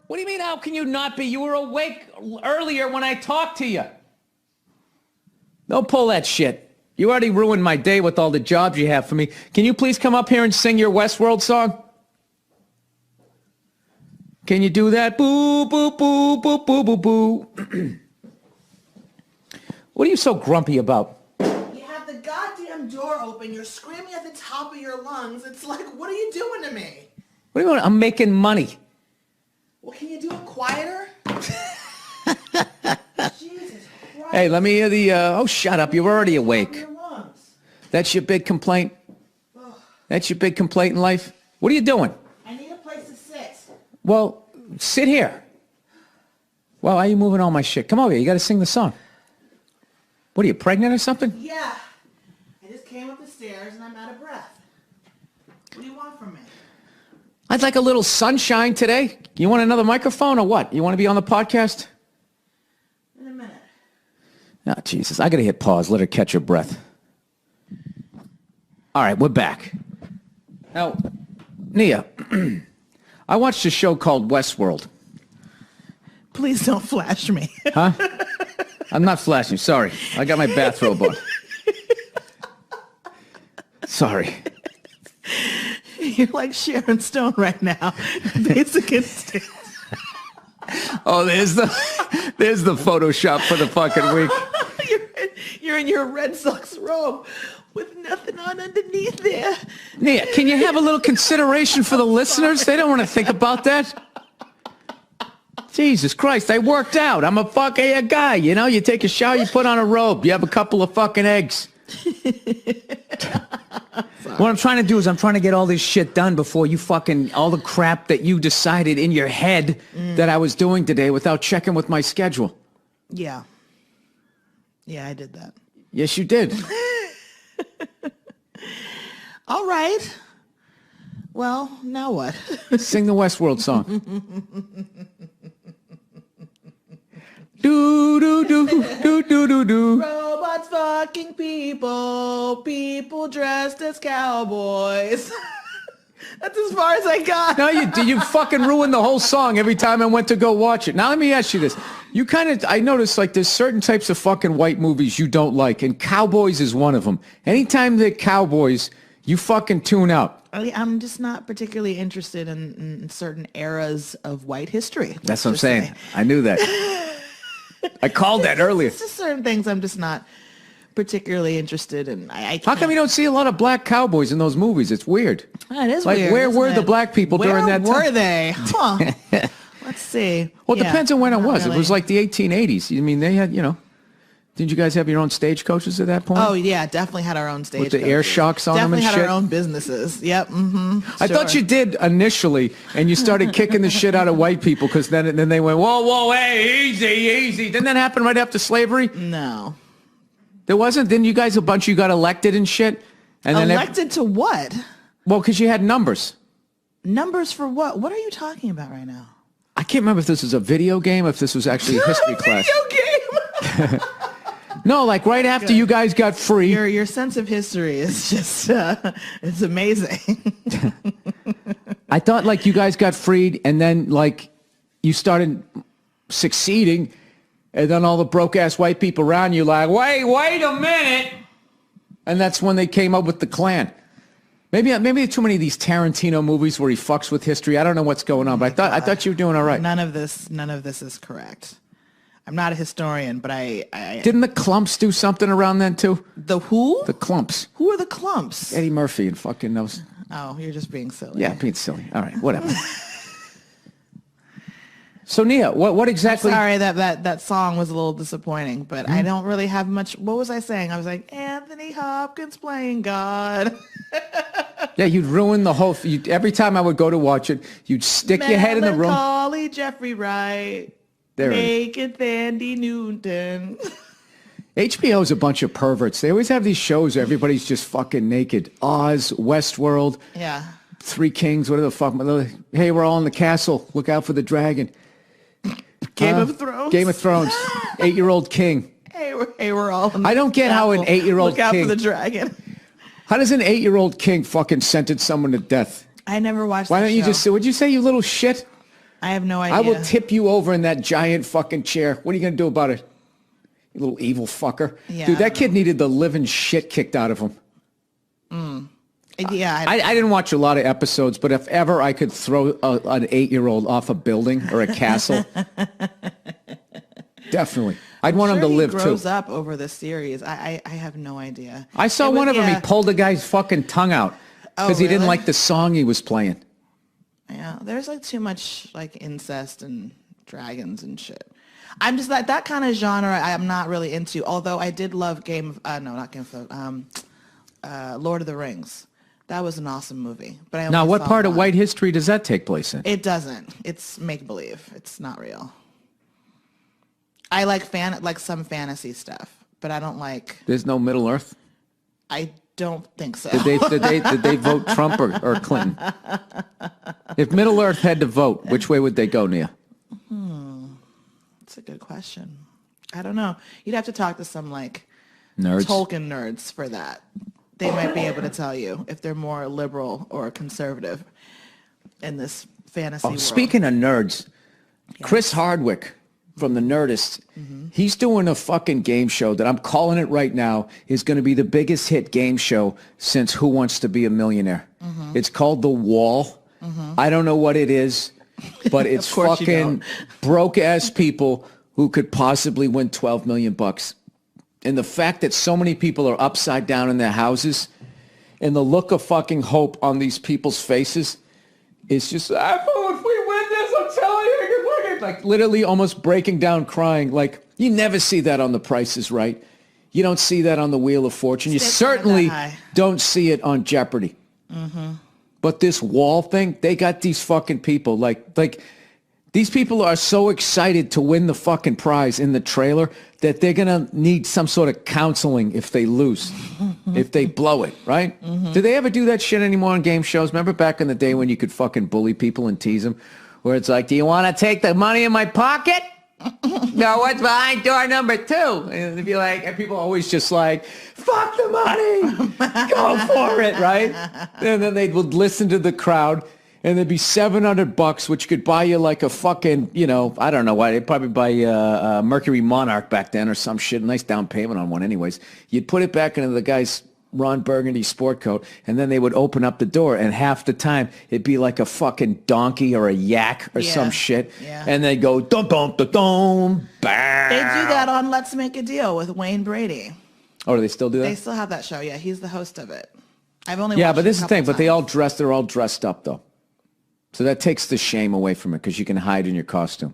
What do you mean, how can you not be? You were awake earlier when I talked to you. Don't pull that shit. You already ruined my day with all the jobs you have for me. Can you please come up here and sing your Westworld song? Can you do that? Boo, boo, boo, boo, boo, boo, boo. What are you so grumpy about? You have the goddamn door open. You're screaming at the top of your lungs. It's like, what are you doing to me? What do you want? I'm making money. Well, can you do it quieter? Jesus Christ. Hey, let me hear the, oh, shut up. You're already awake. That's your big complaint? That's your big complaint in life? What are you doing? I need a place to sit. Well, sit here. Well, why are you moving all my shit? Come over here. You got to sing the song. What are you, pregnant or something? Yeah. I just came up the stairs and I'm out of breath. What do you want from me? I'd like a little sunshine today. You want another microphone or what? You want to be on the podcast? In a minute. Oh, Jesus. I got to hit pause. Let her catch her breath. All right, we're back. Now, Nia, I watched a show called Westworld. Please don't flash me. Huh? I'm not flashing. Sorry. I got my bathrobe on. Sorry. You're like Sharon Stone right now. Basic instinct. Oh, there's the Photoshop for the fucking week. You're in your Red Sox robe with nothing on underneath there. Nia, can you have a little consideration for the listeners? They don't want to think about that. Jesus Christ, I worked out. I'm a fucking guy, you know? You take a shower, you put on a robe, you have a couple of fucking eggs. What I'm trying to do is I'm trying to get all this shit done before you fucking, all the crap that you decided in your head that I was doing today without checking with my schedule. Yeah. Yeah, I did that. Yes, you did. All right. Well, now what? Sing the Westworld song. Do, do, do, do, do, do, do. Robots fucking people. People dressed as cowboys. That's as far as I got. No, you fucking ruined the whole song every time I went to go watch it. Now let me ask you this. I noticed like there's certain types of fucking white movies you don't like, and Cowboys is one of them. Anytime they're Cowboys, you fucking tune out. I'm just not particularly interested in certain eras of white history. That's what I'm saying. I knew that. I called that earlier. It's just certain things I'm just not particularly interested in. How come you don't see a lot of black cowboys in those movies? It's weird. It is like, weird. Where were the black people during that time? Where were they? Huh. Let's see. Well, it depends on when it was. Really. It was like the 1880s. I mean, they had, didn't you guys have your own stagecoaches at that point? Oh, yeah, definitely had our own stagecoaches. With the air shocks on them and shit? Definitely had our own businesses. Yep, I thought you did initially, and you started kicking the shit out of white people, because then they went, whoa, hey, easy. Didn't that happen right after slavery? No. There wasn't? Didn't you guys, a bunch of you got elected and shit? And elected to what? Well, because you had numbers. Numbers for what? What are you talking about right now? I can't remember if this was a video game, if this was actually a history class. Video game? No, like right after you guys got free. Your sense of history is just, it's amazing. I thought like you guys got freed and then like you started succeeding and then all the broke-ass white people around you like, wait a minute. And that's when they came up with the Klan. Maybe too many of these Tarantino movies where he fucks with history. I don't know what's going on, but I thought you were doing all right. None of this is correct. I'm not a historian, but I Didn't the Clumps do something around then too? The who? The Clumps. Who are the Clumps? Eddie Murphy and fucking those. Oh, you're just being silly. Yeah, being silly. All right, whatever. So Nia, what exactly? I'm sorry that song was a little disappointing, but I don't really have much. What was I saying? I was like, Anthony Hopkins playing God. Yeah, you'd ruin the whole. Every time I would go to watch it, you'd stick your head in the room. Melancholy Jeffrey Wright. There Naked Thandie Newton. HBO's a bunch of perverts. They always have these shows where everybody's just fucking naked. Oz, Westworld. Yeah. Three Kings, whatever the fuck. Hey, we're all in the castle. Look out for the dragon. Game of Thrones. Game of Thrones. 8-year-old king. Hey, we're all in the I don't get castle. how an 8-year-old king. Look out for the dragon. How does an 8-year-old king fucking sentence someone to death? I never watched Why that don't you show. just say, would you say, you little shit? I have no idea. I will tip you over in that giant fucking chair. What are you going to do about it? You little evil fucker. Yeah, Dude, that kid needed the living shit kicked out of him. Yeah. I didn't watch a lot of episodes, but if ever I could throw an 8-year-old off a building or a castle, definitely. I'd want him to live too. He grows up over the series. I have no idea. I saw one of them. He pulled a guy's fucking tongue out because he didn't like the song he was playing. Yeah, there's like too much like incest and dragons and shit. I'm just like that kind of genre. I'm not really into. Although I did love Lord of the Rings. That was an awesome movie. But now, what part of white history does that take place in? It doesn't. It's make believe. It's not real. I like some fantasy stuff, but I don't like. There's no Middle Earth. I don't think so. Did they vote Trump or Clinton? If Middle Earth had to vote, which way would they go, Nia? That's a good question. I don't know. You'd have to talk to some like nerds, Tolkien nerds for that. They might be able to tell you if they're more liberal or conservative in this fantasy world. Speaking of nerds, yes. Chris Hardwick from The Nerdist, he's doing a fucking game show that I'm calling it right now is going to be the biggest hit game show since Who Wants to Be a Millionaire. It's called The Wall. I don't know what it is, but it's fucking broke-ass people who could possibly win $12 million. And the fact that so many people are upside down in their houses and the look of fucking hope on these people's faces is just, if we win this, I'm telling you, like literally almost breaking down crying. Like you never see that on The Price is Right. You don't see that on The Wheel of Fortune. You certainly don't see it on Jeopardy. But this wall thing, they got these fucking people like these people are so excited to win the fucking prize in the trailer that they're going to need some sort of counseling if they lose, if they blow it, right? Do they ever do that shit anymore on game shows? Remember back in the day when you could fucking bully people and tease them? Where it's like, do you want to take the money in my pocket? No, what's behind door number 2? And they'd be like, and people always just like, fuck the money, go for it, right? And then they would listen to the crowd. And there'd be $700, which could buy you like a fucking, I don't know why. They'd probably buy a Mercury Monarch back then or some shit. Nice down payment on one anyways. You'd put it back into the guy's Ron Burgundy sport coat, and then they would open up the door, and half the time it'd be like a fucking donkey or a yak or some shit. Yeah. And they'd go, dum-dum-dum-dum, bam. They do that on Let's Make a Deal with Wayne Brady. Oh, do they still do that? They still have that show, yeah. He's the host of it. I've only watched but this is the thing. Times. But they're all dressed up, though. So that takes the shame away from it because you can hide in your costume.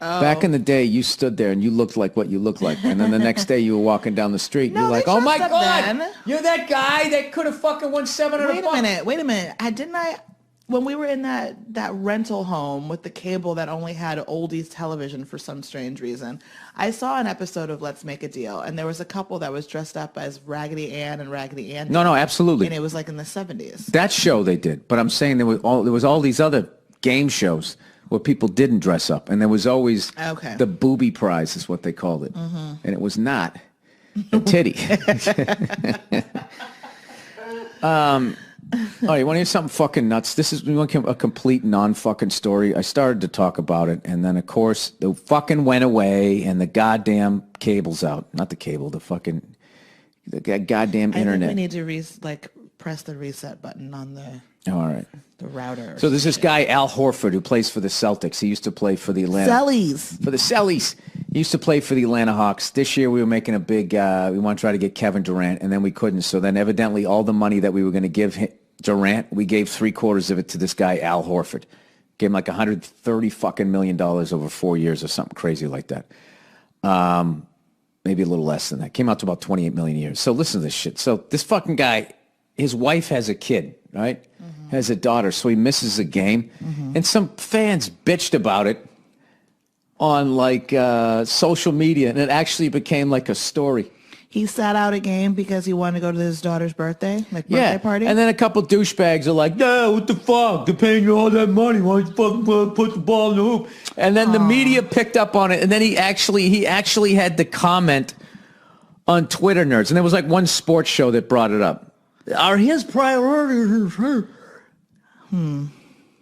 Oh. Back in the day, you stood there and you looked like what you looked like. And then the next day you were walking down the street and you're like, oh my God, you're that guy that could have fucking won $700. Wait a minute. When we were in that rental home with the cable that only had oldies television for some strange reason, I saw an episode of Let's Make a Deal, and there was a couple that was dressed up as Raggedy Ann and Raggedy Andy. No, absolutely. And it was like in the 70s. That show they did, but I'm saying there was all these other game shows where people didn't dress up, and there was always the booby prize is what they called it, and it was not a titty. Oh, you want to hear something fucking nuts? This is a complete non-fucking story. I started to talk about it, and then, of course, the fucking went away, and the goddamn cable's out. Not the cable, the goddamn internet. I think we need to, press the reset button on the router. So there's this guy, Al Horford, who plays for the Celtics. He used to play for the Atlanta... Cellies. For the Cellies. He used to play for the Atlanta Hawks. This year we were making a big... we want to try to get Kevin Durant, and then we couldn't. So then evidently all the money that we were going to give Durant, we gave 3/4 of it to this guy, Al Horford. Gave him like $130 fucking million over 4 years or something crazy like that. Maybe a little less than that. Came out to about 28 million a year. So listen to this shit. So this fucking guy, his wife has a kid, right? Has a daughter, so he misses a game. And some fans bitched about it on social media, and it actually became like a story. He sat out a game because he wanted to go to his daughter's birthday party? And then a couple douchebags are like, no, what the fuck? They're paying you all that money. Why don't you fucking put the ball in the hoop? And then the media picked up on it, and then he actually had to comment on Twitter Nerds. And there was one sports show that brought it up. Are his priorities...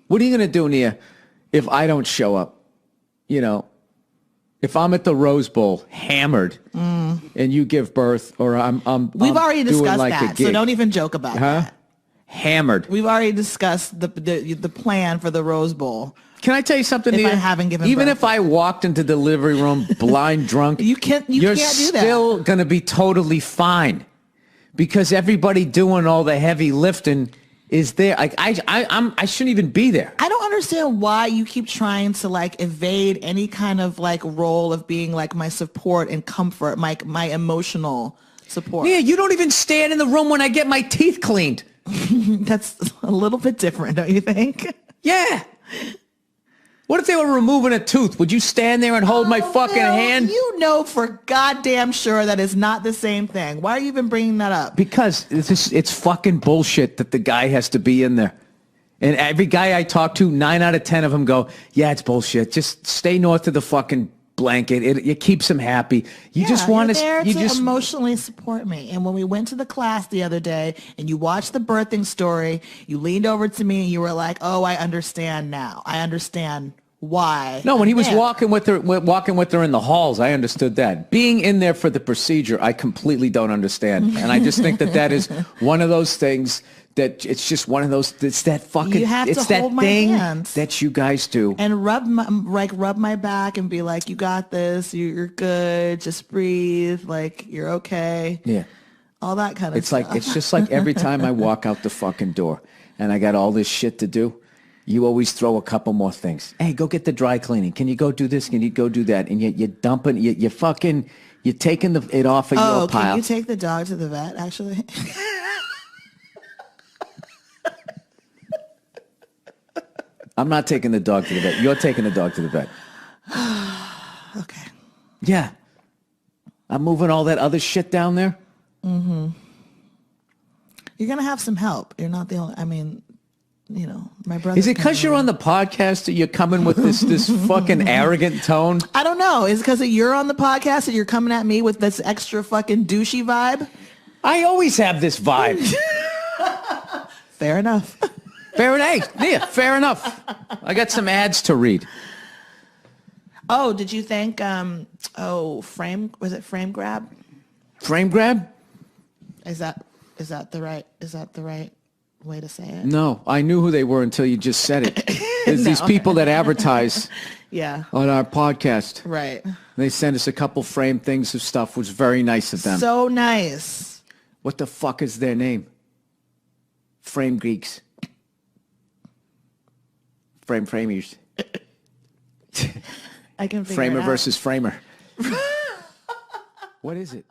What are you going to do, Nia, if I don't show up. If I'm at the Rose Bowl hammered and you give birth, or We've already discussed like that, so don't even joke about that. Hammered. We've already discussed the plan for the Rose Bowl. Can I tell you something? If I haven't given even birth. if I walked into the delivery room blind drunk, you're can't do that. Still gonna be totally fine because everybody doing all the heavy lifting is there. Like I shouldn't even be there. I don't understand why you keep trying to like evade any kind of like role of being like my support and comfort, my emotional support. Yeah, you don't even stand in the room when I get my teeth cleaned. That's a little bit different, don't you think? Yeah. What if they were removing a tooth? Would you stand there and hold my fucking hand? You know for goddamn sure that is not the same thing. Why are you even bringing that up? Because it's fucking bullshit that the guy has to be in there. And every guy I talk to, 9 out of 10 of them go, yeah, it's bullshit. Just stay north of the fucking blanket. It keeps him happy. You just want to emotionally support me. And when we went to the class the other day and you watched the birthing story, you leaned over to me and you were like, oh, I understand now. I understand why. No, when he was walking with her in the halls, I understood that. Being in there for the procedure, I completely don't understand. And I just think that is one of those things that it's just one of those, it's that fucking, you have it's to that hold my thing hands that you guys do. and rub my back and be like, you got this, you're good, just breathe, like you're okay. Yeah. All that kind of stuff. It's just like every time I walk out the fucking door and I got all this shit to do, you always throw a couple more things. Hey, go get the dry cleaning. Can you go do this? Can you go do that? And you're dumping, you're taking it off of your pile. Can you take the dog to the vet, actually? I'm not taking the dog to the vet. You're taking the dog to the vet. Okay. Yeah. I'm moving all that other shit down there. Mm-hmm. You're going to have some help. You're not the only, I mean, my brother. Is it because you're on the podcast that you're coming with this fucking arrogant tone? I don't know. Is it because you're on the podcast that you're coming at me with this extra fucking douchey vibe? I always have this vibe. Fair enough. Fair enough. I got some ads to read. Oh, did you think, was it Frame Grab? Frame Grab? Is that the right way to say it? No, I knew who they were until you just said it. There's these people that advertise on our podcast. Right. They sent us a couple framed things of stuff, which was very nice of them. So nice. What the fuck is their name? Frame Geeks. Framers. I can figure Framer it out. versus Framer. What is it?